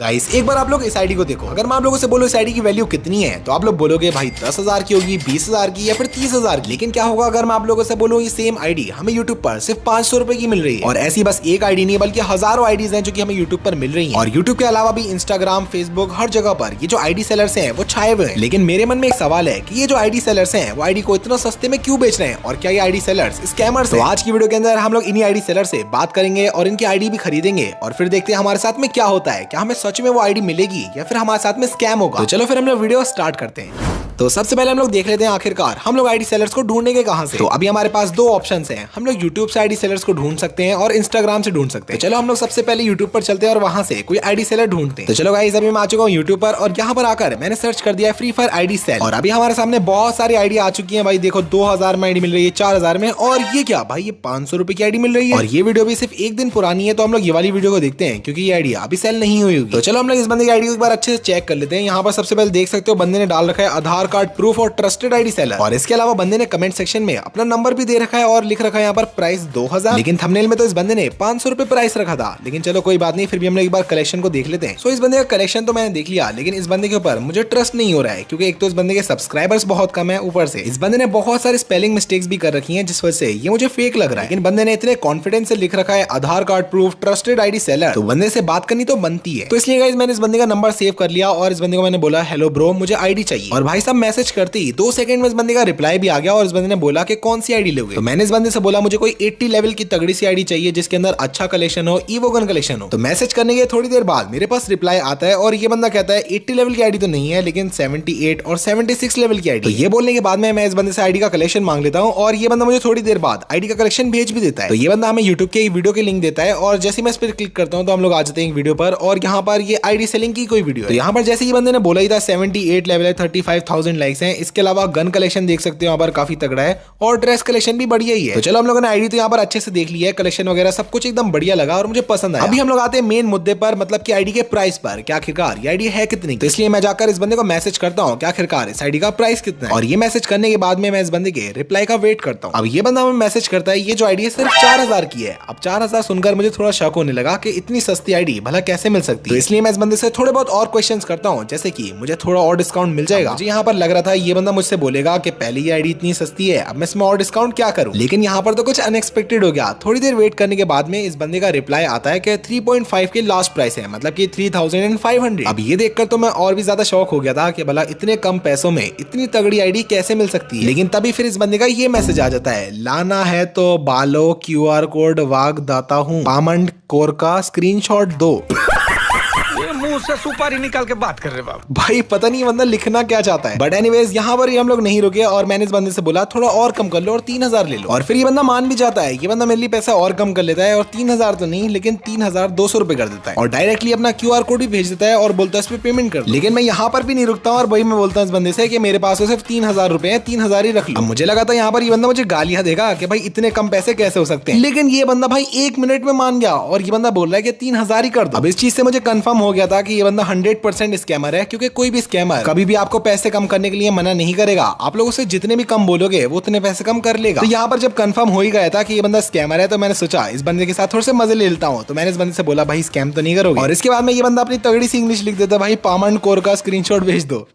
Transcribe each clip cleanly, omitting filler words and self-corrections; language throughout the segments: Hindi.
गाइस एक बार आप लोग इस आईडी को देखो। अगर मैं आप लोगों से बोलूं इस आईडी की वैल्यू कितनी है तो आप लोग बोलोगे भाई 10,000 की होगी, 20,000 की या फिर 30,000 की। लेकिन क्या होगा अगर मैं आप लोगों से बोलूं ये सेम आईडी हमें यूट्यूब पर सिर्फ 500 रुपए की मिल रही है। और ऐसी बस एक आईडी नहीं बल्कि हजारों आईडीज हैं जो कि हमें यूट्यूब पर मिल रही है। और यूट्यूब के अलावा भी इंस्टाग्राम, फेसबुक, हर जगह पर ये जो आईडी सेलर्स हैं वो छाए हुए हैं। लेकिन मेरे मन में एक सवाल है कि ये जो आईडी सेलर्स हैं वो आईडी को इतना सस्ते में क्यों बेच रहे हैं और क्या ये आईडी सेलर्स स्कैमर्स हैं? तो आज की वीडियो के अंदर हम लोग इन्हीं आईडी सेलर से बात करेंगे और इनकी आईडी भी खरीदेंगे और फिर देखते हैं हमारे साथ में क्या होता है। क्या हमें सच में वो आईडी मिलेगी या फिर हमारे साथ में स्कैम होगा? तो चलो फिर हम लोग वीडियो स्टार्ट करते हैं। तो सबसे पहले हम लोग देख लेते हैं आखिरकार हम लोग आईडी सेलर्स को ढूंढेंगे कहां से। तो अभी हमारे पास दो ऑप्शंस हैं। हम लोग यूट्यूब से आईडी सेलर्स को ढूंढ सकते हैं और इंस्टाग्राम से ढूंढ सकते हैं। तो चलो हम लोग सबसे पहले यूट्यूब पर चलते हैं और वहां से कोई आईडी सेलर ढूंढते हैं। तो चलो गाइस अभी मैं आ चुका हूं यूट्यूब पर और यहाँ पर आकर मैंने सर्च कर दिया फ्री फायर आईडी सेल। और अभी हमारे सामने बहुत सारी आईडी आ चुकी है भाई। देखो 2000 में आईडी मिल रही है, 4000 में, और ये क्या भाई ये 500 रुपए की आईडी मिल रही है। और ये वीडियो भी सिर्फ एक दिन पुरानी है तो हम लोग ये वाली वीडियो को देखते हैं क्योंकि ये आईडी अभी सेल नहीं हुई होगी। तो चलो हम लोग इस बंदे की आईडी को एक बार अच्छे से चेक कर लेते हैं। यहाँ पर सबसे पहले देख सकते हो बंदे ने डाल रखा है आधार कार्ड प्रूफ और ट्रस्टेड आईडी सेलर। और इसके अलावा बंदे ने कमेंट सेक्शन में अपना नंबर भी दे रखा है और लिख रखा है यहाँ पर प्राइस 2000। लेकिन थंबनेल में तो इस बंदे ने 500 रुपए प्राइस रखा था। लेकिन चलो कोई बात नहीं, फिर भी हम लोग एक बार कलेक्शन को देख लेते हैं। सो इस बंदे का कलेक्शन तो मैंने देख लिया, लेकिन इस बंदे के ऊपर मुझे ट्रस्ट नहीं हो रहा है क्योंकि एक तो इस बंदे के सब्सक्राइबर्स बहुत कम है, ऊपर से इस बंदे ने बहुत सारी स्पेलिंग मिस्टेक्स भी कर रखी है जिस वजह से ये मुझे फेक लग रहा है। लेकिन बंदे ने इतने कॉन्फिडेंस से लिख रखा है Aadhaar card proof trusted ID seller, तो बंदे से बात करनी तो बनती है। तो इसलिए गाइस मैंने इस बंदे का नंबर सेव कर लिया और इस बंदे को मैंने बोला हेलो ब्रो मुझे आईडी चाहिए। और भाई साहब मैसेज करते ही 2 सेकंड में इस बंदे का रिप्लाई भी आ गया और इस बंदे ने बोला कि कौन सी आईडी लोगे। तो मैंने इस बंदे से बोला मुझे कोई 80 लेवल की तगड़ी सी आईडी चाहिए जिसके अंदर अच्छा कलेक्शन हो, ईवो गन कलेक्शन हो। तो मैसेज करने के थोड़ी देर बाद मेरे पास रिप्लाई आता है और ये बंदा कहता है 80 लेवल की आईडी तो नहीं है लेकिन 78 और 76 लेवल की आईडी। तो ये बोलने के बाद में मैं इस बंदे से आईडी का कलेक्शन मांग लेता हूँ और ये बंदा मुझे थोड़ी देर बाद आईडी का कलेक्शन भेज भी देता है। तो ये बंदा हमें यूट्यूब के वीडियो के लिंक देता है और जैसे मैं इस पर क्लिक करता हूँ तो हम लोग आ जाते हैं वीडियो पर और यहाँ पर ये आईडी सेलिंग की कोई वीडियो। तो यहाँ पर जैसे ये बंदे ने बोला ही था 78 लेवल है, 35,000 लाइक्स हैं। इसके अलावा गन कलेक्शन देख सकते हो यहाँ पर काफी तगड़ा है और ड्रेस कलेक्शन भी बढ़िया ही है। तो चलो हम लोगों ने आईडी तो यहाँ पर अच्छे से देख लिया है, कलेक्शन वगैरह सब कुछ एकदम बढ़िया लगा और मुझे पसंद आया। अभी हम लोग आते हैं मेन मुद्दे पर, मतलब कि आईडी के प्राइस पर। क्या आखिरकार ये आईडी है कितनी? तो इसलिए मैं जाकर इस बंदे को मैसेज करता हूँ कि आखिरकार इस आईडी का प्राइस कितना है। और ये मैसेज करने के बाद में मैं इस बंदे के रिप्लाई का वेट करता हूँ। अब ये बंदा हमें मैसेज करता है ये जो आईडी है सिर्फ 4000 की है। अब 4000 सुनकर मुझे थोड़ा शक होने लगा कि इतनी सस्ती आईडी भला कैसे मिल सकती है। तो इसलिए मैं इस बंदे से थोड़े बहुत और क्वेश्चन करता हूँ, जैसे कि मुझे थोड़ा और डिस्काउंट मिल जाएगा। मुझे यहाँ पर लग रहा था ये बंदा मुझसे बोलेगा कि पहले ये आईडी इतनी सस्ती है, अब मैं इसमें और डिस्काउंट क्या करूं। लेकिन यहाँ पर तो कुछ अनएक्सपेक्टेड हो गया। थोड़ी देर वेट करने के बाद में इस बंदे का रिप्लाई आता है कि 3.5 के लास्ट प्राइस है, मतलब कि 3500। अब ये देखकर तो मैं और भी ज्यादा शौक हो गया था कि भला इतने कम पैसों में इतनी तगड़ी आईडी कैसे मिल सकती है। लेकिन तभी फिर इस बंदे का ये मैसेज आ जाता है लाना है तो बालो QR कोड वाग दाता हूँ, पामंड कोर का स्क्रीनशॉट दो। मुंह से सुपारी निकाल के बात कर रहे बाबू। भाई पता नहीं बंदा लिखना क्या चाहता है। बट एनीवेज यहाँ पर हम लोग नहीं रुके और मैंने इस बंदे से बोला थोड़ा और कम कर लो और 3000 ले लो। और फिर ये बंदा मान भी जाता है। ये बंदा मेरे लिए पैसा और कम कर लेता है और 3000 तो नहीं लेकिन 3200 रुपए कर देता है और डायरेक्टली अपना QR कोड भी भेज देता है और बोलता है इस पे पेमेंट कर। लेकिन मैं यहाँ पर भी नहीं रुकता हूँ और भाई मैं बोलता हूँ इस बंदे से कि मेरे पास तो सिर्फ 3000 रुपए है, 3000 ही रख लो। मुझे लगा था यहाँ पर ये बंदा मुझे गालियां देगा कि भाई इतने कम पैसे कैसे हो सकते हैं। लेकिन ये बंदा भाई 1 मिनट में मान गया और ये बंदा बोल रहा है कि 3000 ही कर दो। अब इस चीज से मुझे कंफर्म हो गया था कि ये बंदा 100% स्कैमर है, क्योंकि कोई भी स्कैमर कभी भी आपको पैसे कम करने के लिए मना नहीं करेगा। आप लोगों से जितने भी कम बोलोगे वो उतने पैसे कम कर लेगा। तो यहाँ पर जब कंफर्म हो ही गया था कि ये बंदा स्कैमर है तो मैंने सोचा इस बंदे के साथ थोड़े से मजे ले लेता हूँ। तो मैंने इस बंदे से बोला भाई स्कैम तो नहीं करोगे। और इसके बाद में ये बंदा अपनी तगड़ी सी इंग्लिश लिख देता भाई पामंड कोर का स्क्रीनशॉट भेज दो।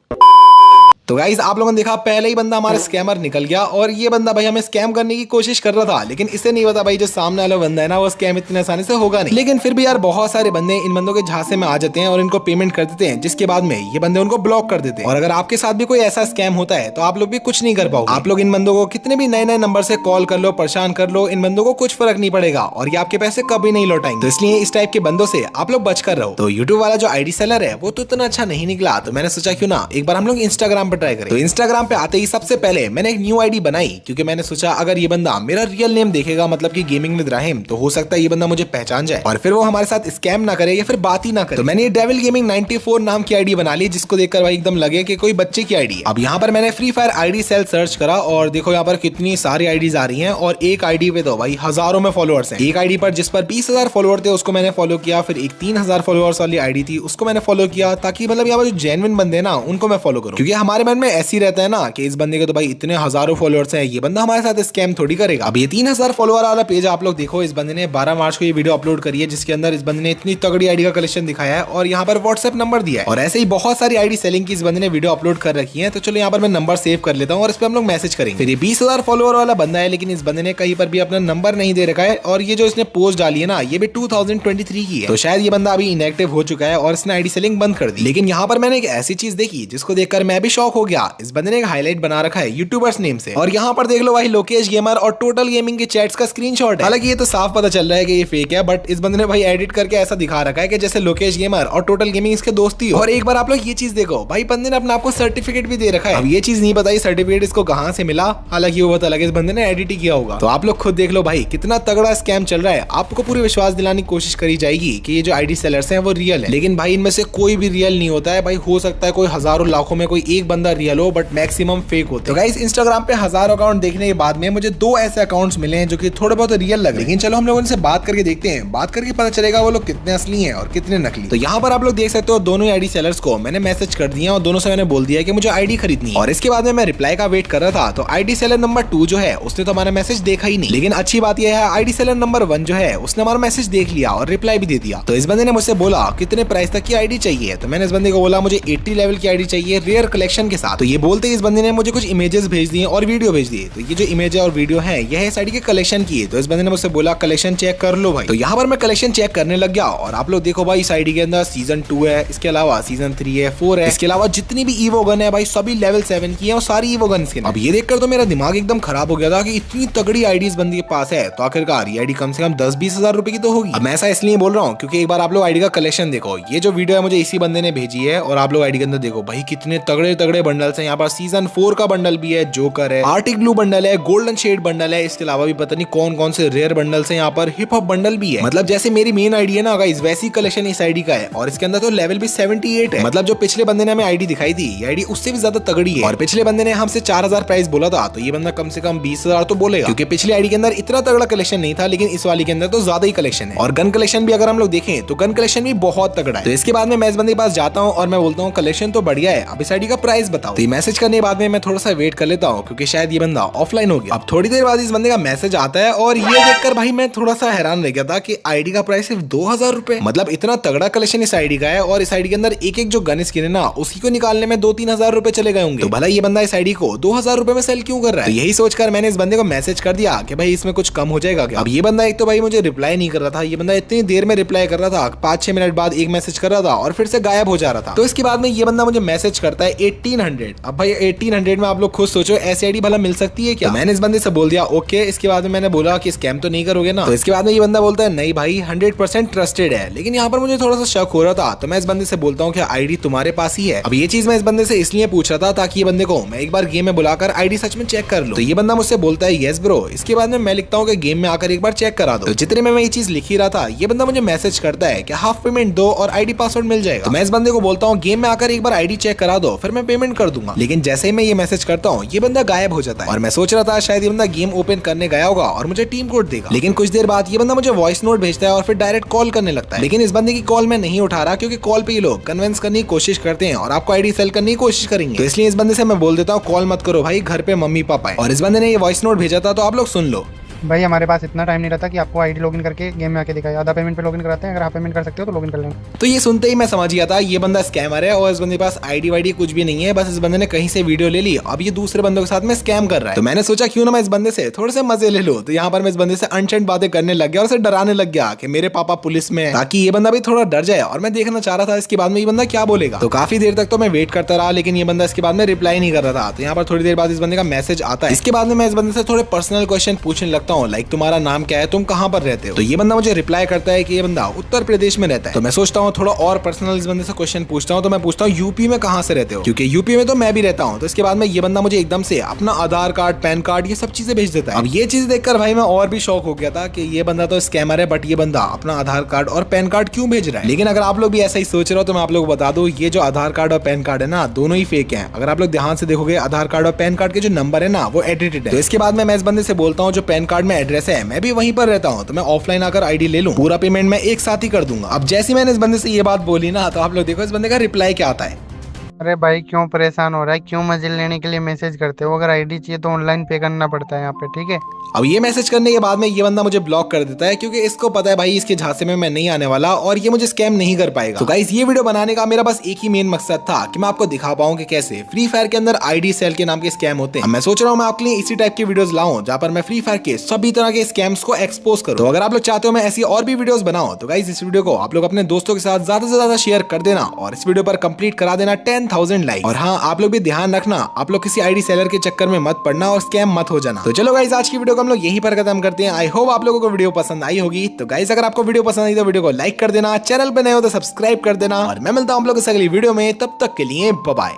तो गाइस आप लोगों ने देखा पहले ही बंदा हमारा स्कैमर निकल गया और ये बंदा भाई हमें स्कैम करने की कोशिश कर रहा था। लेकिन इसे नहीं पता भाई जो सामने वाला बंदा है ना वो स्कैम इतनी आसानी से होगा नहीं। लेकिन फिर भी यार बहुत सारे बंदे इन बंदों के झांसे में आ जाते हैं और इनको पेमेंट कर देते हैं, जिसके बाद में ये बंदे उनको ब्लॉक कर देते हैं। और अगर आपके साथ भी कोई ऐसा स्कैम होता है तो आप लोग भी कुछ नहीं कर पाओगे। आप लोग इन बंदों को कितने भी नए नए नंबर से कॉल कर लो, परेशान कर लो, इन बंदों को कुछ फर्क नहीं पड़ेगा और ये आपके पैसे कभी नहीं लौटाएंगे। तो इसलिए इस टाइप के बंदों से आप लोग बचकर रहो। तो यूट्यूब वाला जो आईडी सेलर है वो तो इतना अच्छा नहीं निकला, तो मैंने सोचा क्यों ना एक बार हम लोग इंस्टाग्राम पर ट्राई करें। तो इंस्टाग्राम पे आते ही सबसे पहले मैंने एक न्यू आईडी बनाई, क्योंकि मैंने सोचा अगर ये बंदा मेरा रियल नेम देखेगा, मतलब कि गेमिंग विद राहिम, तो हो सकता है ये बंदा मुझे पहचान जाए और फिर वो हमारे साथ स्कैम ना करे या फिर बात ही ना करे। तो मैंने ये डेविल गेमिंग 94 नाम की आईडी बना ली, जिसको देखकर भाई एकदम लगे कि कोई बच्चे की आईडी है। अब यहाँ पर मैंने free fire ID sell search करा और देखो यहाँ पर कितनी सारी आईडीज आ रही हैं और एक आईडी पे तो भाई हजारों में फॉलोअर्स हैं। एक आईडी पर जिस पर 20,000 फॉलोअर थे उसको मैंने फॉलो किया, फिर एक 3000 फॉलोअर्स वाली आईडी थी उसको मैंने फॉलो किया, ताकि मतलब यहाँ पर जो जेन्युइन बंदे ना उनको मैं फॉलो करूँ। क्योंकि हमारे में ऐसे ही रहता है ना कि इस बंदे के तो भाई इतने हजारों फॉलोअर्स हैं, ये बंदा हमारे साथ स्कैम थोड़ी करेगा। अब ये 3000 फॉलोअर वाला पेज आप लोग देखो, इस बंदे ने 12 मार्च को ये वीडियो अपलोड करी है जिसके अंदर इस बंदे ने इतनी तगड़ी आईडी का कलेक्शन दिखाया है और यहाँ पर व्हाट्सएप नंबर दिया है और ऐसे ही बहुत सारी आईडी सेलिंग की इस बंदे ने वीडियो अपलोड कर रखी है। तो चलो यहाँ पर मैं नंबर सेव कर लेता हूँ और इस पर हम लोग मैसेज करेंगे। फिर ये 20,000 फॉलोअर वाला बंदा है लेकिन इस बंदे ने कहीं पर भी अपना नंबर नहीं दे रखा है और ये जो इसने पोस्ट डाली है ना ये भी 2023 की है, तो शायद ये बंदा अभी इनएक्टिव हो चुका है और इसने आईडी सेलिंग बंद कर दी। लेकिन यहाँ पर मैंने एक ऐसी चीज देखी जिसको देखकर मैं भी शॉक हो गया। इस बंदे ने एक हाईलाइट बना रखा है यूट्यूबर्स नेम से और यहाँ पर देख लो भाई लोकेश गेमर और टोटल गेमिंग के चैट्स का स्क्रीनशॉट है। हालांकि ये तो साफ पता चल रहा है कि ये फेक है, बट इस बंदे ने भाई एडिट करके ऐसा दिखा रखा है कि जैसे लोकेश गेमर और टोटल गेमिंग इसके दोस्ती हो। और एक बार आप लोग ये चीज देखो, भाई बंदे ने अपना आपको सर्टिफिकेट भी दे रखा है। अब ये चीज नहीं बताई सर्टिफिकेट इसको कहां से मिला, हालांकि वो पता लगे इस बंदे ने एडिट ही किया होगा। तो आप लोग खुद देख लो भाई कितना तगड़ा स्कैम चल रहा है। आपको पूरी विश्वास दिलाने की कोशिश करी जाएगी कि ये जो आईडी सेलर्स हैं वो रियल है, लेकिन भाई इनमें से कोई भी रियल नहीं होता है। भाई हो सकता है कोई हजारों लाखों में कोई एक बंदा रियल हो, बट मैक्सिमम फेक होते हैं। तो गाइस इंस्टाग्राम पे हजारों अकाउंट देखने के बाद में मुझे 2 ऐसे अकाउंट्स मिले हैं जो कि थोड़े बहुत रियल लगे। लेकिन चलो हम लोग उनसे बात करके देखते हैं, बात करके पता चलेगा वो लोग कितने असली हैं और कितने नकली। तो यहाँ पर आप लोग देख सकते हो दोनों ही आईडी सेलर्स को मैंने मैसेज कर दिया और दोनों से मैंने बोल दिया कि मुझे आईडी खरीदनी है। और इसके बाद में मैं रिप्लाई का वेट कर रहा था तो आईडी सेलर नंबर 2 जो है उसने तो हमारा मैसेज देखा ही नहीं। लेकिन अच्छी बात यह है आईडी सेलर नंबर 1 जो है उसने हमारा मैसेज देख लिया और रिप्लाई भी दे दिया। तो इस बंदे ने मुझसे बोला कितने प्राइस तक की आईडी चाहिए, तो मैंने इस बंदे को बोला मुझे 80 लेवल की आईडी चाहिए रेयर कलेक्शन के साथ। तो ये बोलते ही इस बंदे ने मुझे कुछ इमेजेस भेज दिए और वीडियो भेज दिए। तो ये जो इमेज और वीडियो है यह इस आईडी के कलेक्शन की है। तो इस बंदे ने मुझसे बोला कलेक्शन चेक कर लो भाई। तो यहाँ पर मैं कलेक्शन चेक करने लग गया और आप लोग देखो भाई इस आईडी के अंदर सीजन 2 है, इसके अलावा सीजन 3 है, 4 है, इसके अलावा जितनी भी ईवो गन है भाई सभी लेवल 7 की है और सारी ईवो गन के। अब ये देखकर तो मेरा दिमाग एकदम खराब हो गया था कि इतनी तगड़ी आईडी इस बंदे के पास है, तो आखिरकार ये आईडी कम से कम 10-20 हजार रुपए की तो होगी। अब मैं ऐसा इसलिए बोल रहा हूँ क्योंकि एक बार आप लोग आईडी का कलेक्शन देखो। ये जो वीडियो है मुझे इसी बंदे ने भेजी है और आप लोग आईडी के अंदर देखो भाई कितने तगड़े तगड़े बंडल्स हैं। यहाँ पर सीजन 4 का बंडल भी है, जोकर है, आर्टिक ब्लू बंडल है, गोल्डन शेड बंडल है, इसके अलावा भी पता नहीं कौन कौन से रेयर बंडल्स हैं। यहाँ पर हिप हॉप बंडल भी है। मतलब जैसे मेरी मेन आईडी है ना गाइस वैसी कलेक्शन इस आईडी का है और इसके अंदर तो लेवल भी 78 है। मतलब जो पिछले बंदे ने हमें आईडी दिखाई थी ये आईडी उससे भी ज्यादा तगड़ी है। और पिछले बंदे ने हमसे 4000 प्राइस बोला था, तो ये बंदा कम से कम 20,000 तो बोलेगा क्योंकि पिछली आईडी के अंदर इतना तगड़ा कलेक्शन नहीं था, लेकिन इस वाली के अंदर तो ज्यादा ही कलेक्शन है। और गन कलेक्शन भी अगर हम लोग देखें तो गन कलेक्शन भी बहुत तगड़ा है। तो इसके बाद में मैं इस बंदे के पास जाता हूँ और मैं बोलता हूँ कलेक्शन तो बढ़िया है, अब इस आईडी का प्राइस बताओ। तो मैसेज करने के बाद में मैं थोड़ा सा वेट कर लेता हूँ क्योंकि शायद ये बंदा ऑफलाइन हो गया। अब थोड़ी देर बाद इस बंदे का मैसेज आता है और ये देखकर भाई मैं थोड़ा सा हैरान रह गया था कि आईडी का प्राइस सिर्फ 2000 रुपए। मतलब इतना तगड़ा कलेक्शन इस आईडी का है और इस आईडी के अंदर एक एक जो गन स्किन है ना उसी को निकालने में 2-3 हजार रुपए चले गए होंगे। तो भला ये बंदा इस आईडी को 2000 रुपए में सेल क्यों कर रहा है। तो यही सोचकर मैंने इस बंदे को मैसेज कर दिया कि भाई इसमें कुछ कम हो जाएगा क्या। अब ये बंदा एक तो भाई मुझे रिप्लाई नहीं कर रहा था, ये बंदा इतनी देर में रिप्लाई कर रहा था, 5-6 मिनट बाद एक मैसेज कर रहा था और फिर से गायब हो जा रहा था। तो इसके बाद में ये बंदा मुझे मैसेज करता है 1800। अब भाई 1800 में आप लोग खुद सोचो ऐसी आईडी भला मिल सकती है क्या। तो मैंने इस बंदे से बोल दिया ओके। इसके बाद में मैंने बोला कि स्कैम तो नहीं करोगे ना। तो इसके बाद में ये बंदा बोलता है नहीं भाई 100% ट्रस्टेड है। लेकिन यहाँ पर मुझे थोड़ा सा शक हो रहा था, तो मैं इस बंदे से बोलता हूँ कि आईडी तुम्हारे पास ही है। अब ये चीज मैं इस बंदे से इसलिए पूछ रहा था ताकि ये बंदे को मैं एक बार गेम में बुलाकर आईडी सच में चेक कर लूं। तो ये बंदा मुझसे बोलता है यस ब्रो। इसके बाद में मैं लिखता हूँ कि गेम में आकर एक बार चेक करा दो। तो जितने में मैं ये चीज लिख ही रहा था ये बंदा मुझे मैसेज करता है कि हाफ पेमेंट दो और आईडी पासवर्ड मिल जाएगा। तो मैं इस बंदे को बोलता हूँ गेम में आकर एक बार आईडी चेक करा दो फिर मैं पेमेंट कर दूंगा। लेकिन जैसे ही मैं ये मैसेज करता हूँ ये बंदा गायब हो जाता है और मैं सोच रहा था शायद ये बंदा गेम ओपन करने गया होगा और मुझे टीम कोड देगा। लेकिन कुछ देर बाद ये बंदा मुझे वॉइस नोट भेजता है और फिर डायरेक्ट कॉल करने लगता है। लेकिन इस बंदे की कॉल मैं नहीं उठा रहा क्योंकि कॉल पे ये लोग कन्विंस करने की कोशिश करते हैं और आपको आईडी सेल करने की कोशिश करेंगे। तो इसलिए इस बंदे से मैं बोल देता हूँ कॉल मत करो भाई, घर पे मम्मी पापा है। और इस बंदे ने ये वॉइस नोट भेजा था तो आप लोग सुन लो। भाई हमारे पास इतना टाइम नहीं रहता कि आपको आईडी लॉगिन करके गेम में आके दिखाए। आधा पेमेंट पे लॉगिन कराते हैं, अगर आप पेमेंट कर सकते हो तो लॉगिन कर लेना। तो ये सुनते ही मैं समझ गया था ये बंदा स्कैमर है और इस बंदे के पास आईडी वाईडी कुछ भी नहीं है, बस इस बंदे ने कहीं से वीडियो ले ली, अब ये दूसरे बंदों के साथ में स्कैम कर रहा है। तो मैंने सोचा क्यों ना मैं इस बंदे से थोड़े से मजे ले लूं। तो यहाँ पर मैं इस बंदे से अनशेंट बातें करने लग गया और उसे डराने लग गया कि मेरे पापा पुलिस में, ताकि ये बंदा भी थोड़ा डर जाए। और मैं देखना चाह रहा था इसके बाद में ये बंदा क्या बोलेगा। तो काफी देर तक तो मैं वेट करता रहा लेकिन ये बंदा इसके बाद में रिप्लाई नहीं कर रहा था। तो यहाँ पर थोड़ी देर बाद इस बंदे का मैसेज आता है। इसके बाद में मैं इस बंदे से थोड़े पर्सनल क्वेश्चन पूछने लगता हूँ, लाइक तुम्हारा नाम क्या है, तुम कहाँ पर रहते हो। तो ये बंदा मुझे रिप्लाई करता है कि ये बंदा उत्तर प्रदेश में रहता है। तो मैं सोचता हूँ थोड़ा और पर्सनल इस बंदे से क्वेश्चन पूछता हूँ। तो मैं पूछता हूँ यूपी में कहाँ से रहते हो, क्योंकि यूपी में तो मैं भी रहता हूँ। तो इसके बाद में ये बंदा मुझे एकदम से अपना आधार कार्ड, पैन कार्ड, ये सब चीजें भेज देता है। अब ये चीज देखकर भाई मैं और भी शॉक हो गया था कि ये बंदा तो स्कैमर है, बट ये बंदा अपना आधार कार्ड और पैन कार्ड क्यों भेज रहा है। लेकिन अगर आप लोग भी ऐसा ही सोच रहे हो तो मैं आप लोग को बता दूं ये जो आधार कार्ड और पैन कार्ड है ना दोनों ही फेक है। अगर आप लोग ध्यान से देखोगे आधार कार्ड और पैन कार्ड के जो नंबर है ना वो एडिटेड है। तो इसके बाद में मैं इस बंदे से बोलता हूँ जो पैन कार्ड में एड्रेस है मैं भी वहीं पर रहता हूँ, तो मैं ऑफलाइन आकर आईडी ले लूं, पूरा पेमेंट मैं एक साथ ही कर दूंगा। अब जैसे मैंने इस बंदे से ये बात बोली ना तो आप लोग देखो इस बंदे का रिप्लाई क्या आता है। अरे भाई क्यों परेशान हो रहा है, क्यों मजे लेने के लिए मैसेज करते हो? अगर आईडी चाहिए तो ऑनलाइन पे करना पड़ता है यहाँ पे, ठीक है? अब ये मैसेज करने के बाद में ये बंदा मुझे ब्लॉक कर देता है क्योंकि इसको पता है भाई इसके झांसे में मैं नहीं आने वाला और ये मुझे स्कैम नहीं कर पाएगा। तो गाइस ये वीडियो बनाने का मेरा बस एक ही मेन मकसद था कि मैं आपको दिखा पाऊं कि कैसे फ्री फायर के अंदर आईडी सेल के नाम के स्कैम होते हैं। मैं सोच रहा हूँ मैं आपके लिए इसी टाइप की वीडियोस लाऊं जहाँ पर मैं फ्री फायर के सभी तरह के स्कैम्स को एक्सपोज करूँ। तो अगर आप लोग चाहते हो मैं ऐसी और भी वीडियोस बनाऊं तो गाइस इस वीडियो को आप लोग अपने दोस्तों के साथ ज्यादा से ज्यादा शेयर कर देना और इस वीडियो पर कंप्लीट करा देना 10,000 लाइक। और हाँ आप लोग भी ध्यान रखना, आप लोग किसी आईडी सेलर के चक्कर में मत पड़ना और स्कैम मत हो जाना। तो चलो गाइस आज की वीडियो को हम लोग यहीं पर खत्म करते हैं। आई होप आप लोगों को वीडियो पसंद आई होगी। तो गाइस अगर आपको वीडियो पसंद आई तो वीडियो को लाइक कर देना, चैनल पे नए हो तो सब्सक्राइब कर देना और मैं मिलता हूं आप लोगों से अगली वीडियो में। तब तक के लिए बाय बाय।